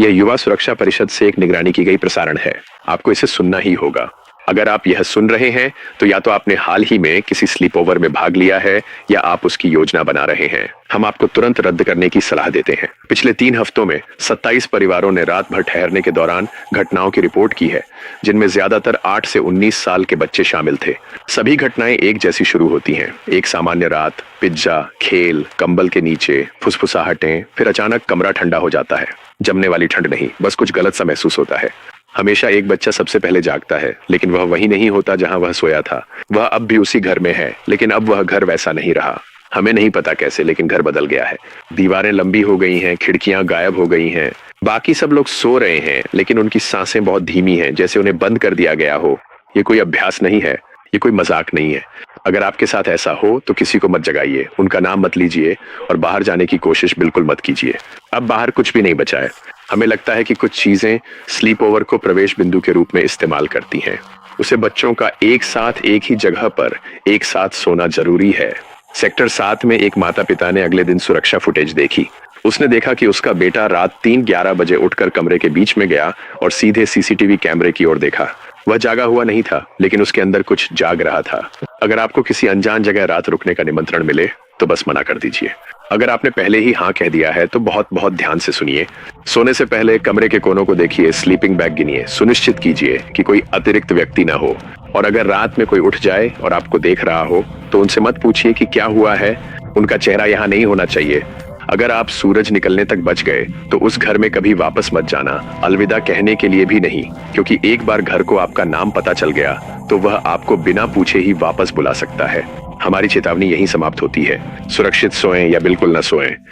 यह युवा सुरक्षा परिषद से एक निगरानी की गई प्रसारण है। आपको इसे सुनना ही होगा। अगर आप यह सुन रहे हैं तो या तो आपने हाल ही में किसी स्लीप ओवर में भाग लिया है या आप उसकी योजना बना रहे हैं। हम आपको तुरंत रद्द करने की सलाह देते हैं। पिछले 3 हफ्तों में 27 परिवारों ने रात भर ठहरने के दौरान घटनाओं की रिपोर्ट की है, जिनमें ज्यादातर 8 से 19 साल के बच्चे शामिल थे। सभी घटनाएं एक जैसी शुरू होती हैं। एक सामान्य रात, पिज्जा, खेल, कंबल के नीचे, फुसफुसाहटें, फिर अचानक कमरा ठंडा हो जाता है। जमने वाली ठंड नहीं, बस कुछ गलत सा महसूस होता है। हमेशा एक बच्चा सबसे पहले जागता है, लेकिन वह वही नहीं होता जहां वह सोया था। वह अब भी उसी घर में है, लेकिन अब वह घर वैसा नहीं रहा। हमें नहीं पता कैसे, लेकिन घर बदल गया है। दीवारें लंबी हो गई हैं, खिड़कियां गायब हो गई हैं। बाकी सब लोग सो रहे हैं, लेकिन उनकी सांसें बहुत धीमी हैं, जैसे उन्हें बंद कर दिया गया हो। ये कोई अभ्यास नहीं है, ये कोई मजाक नहीं है। अगर आपके साथ ऐसा हो तो किसी को मत जगाइए, उनका नाम मत लीजिए और बाहर जाने की कोशिश बिल्कुल मत कीजिए। अब बाहर कुछ भी नहीं बचा है। हमें लगता है कि कुछ चीजें स्लीप ओवर को प्रवेश बिंदु के रूप में इस्तेमाल करती हैं। उसे बच्चों का एक साथ एक ही जगह पर एक साथ सोना जरूरी है। सेक्टर 7 में एक माता पिता ने अगले दिन सुरक्षा फुटेज देखी। उसने देखा कि उसका बेटा रात 3:11 बजे उठकर कमरे के बीच में गया और सीधे सीसीटीवी कैमरे की ओर देखा। वह जागा हुआ नहीं था, लेकिन उसके अंदर कुछ जाग रहा था। अगर आपको किसी अनजान जगह रात रुकने का निमंत्रण मिले तो बस मना कर दीजिए। अगर आपने पहले ही हाँ कह दिया है तो बहुत बहुत ध्यान से सुनिए। सोने से पहले कमरे के कोनों को देखिए, स्लीपिंग बैग गिनिए, सुनिश्चित कीजिए कि कोई अतिरिक्त व्यक्ति ना हो। और अगर रात में कोई उठ जाए और आपको देख रहा हो तो उनसे मत पूछिए कि क्या हुआ है। उनका चेहरा यहाँ नहीं होना चाहिए। अगर आप सूरज निकलने तक बच गए तो उस घर में कभी वापस मत जाना, अलविदा कहने के लिए भी नहीं, क्योंकि एक बार घर को आपका नाम पता चल गया तो वह आपको बिना पूछे ही वापस बुला सकता है। हमारी चेतावनी यहीं समाप्त होती है। सुरक्षित सोएं या बिल्कुल न सोएं।